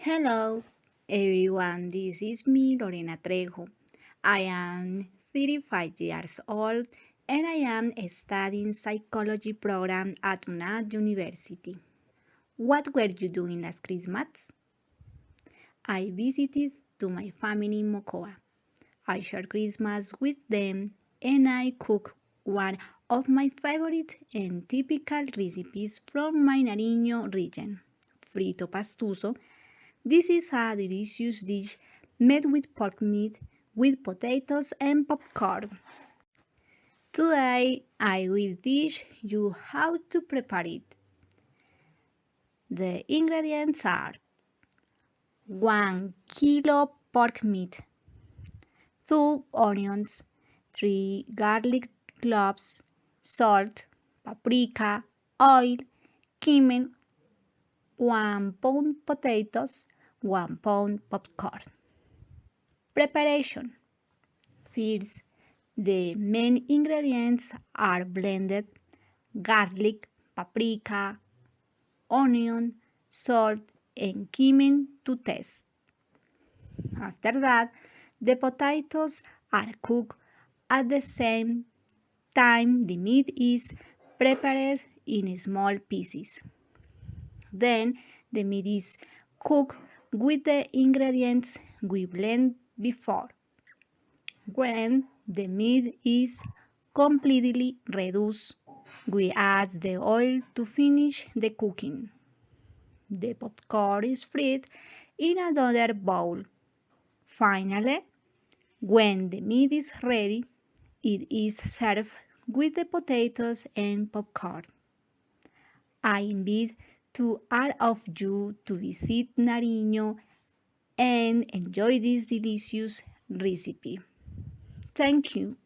Hello, everyone. This is me, Lorena Trejo. I am 35 years old and I am studying psychology program at una university. What were you doing last Christmas? I visited to my family in Mocoa. I shared Christmas with them and I cooked one of my favorite and typical recipes from my Nariño region, Frito Pastuzo. This is a delicious dish made with pork meat, with potatoes and popcorn. Today I will teach you how to prepare it. The ingredients are 1 kilo pork meat, 2 onions, 3 garlic cloves, salt, paprika, oil, cumin, 1 pound potatoes, 1 pound popcorn. Preparation. First, the main ingredients are blended garlic, paprika, onion, salt, and cumin to taste. After that, the potatoes are cooked at the same time the meat is prepared in small pieces. Then the meat is cooked with the ingredients we blend before. When the meat is completely reduced, we add the oil to finish the cooking. The popcorn is fried in another bowl. Finally, when the meat is ready, it is served with the potatoes and popcorn. I invite to all of you to visit Nariño and enjoy this delicious recipe. Thank you.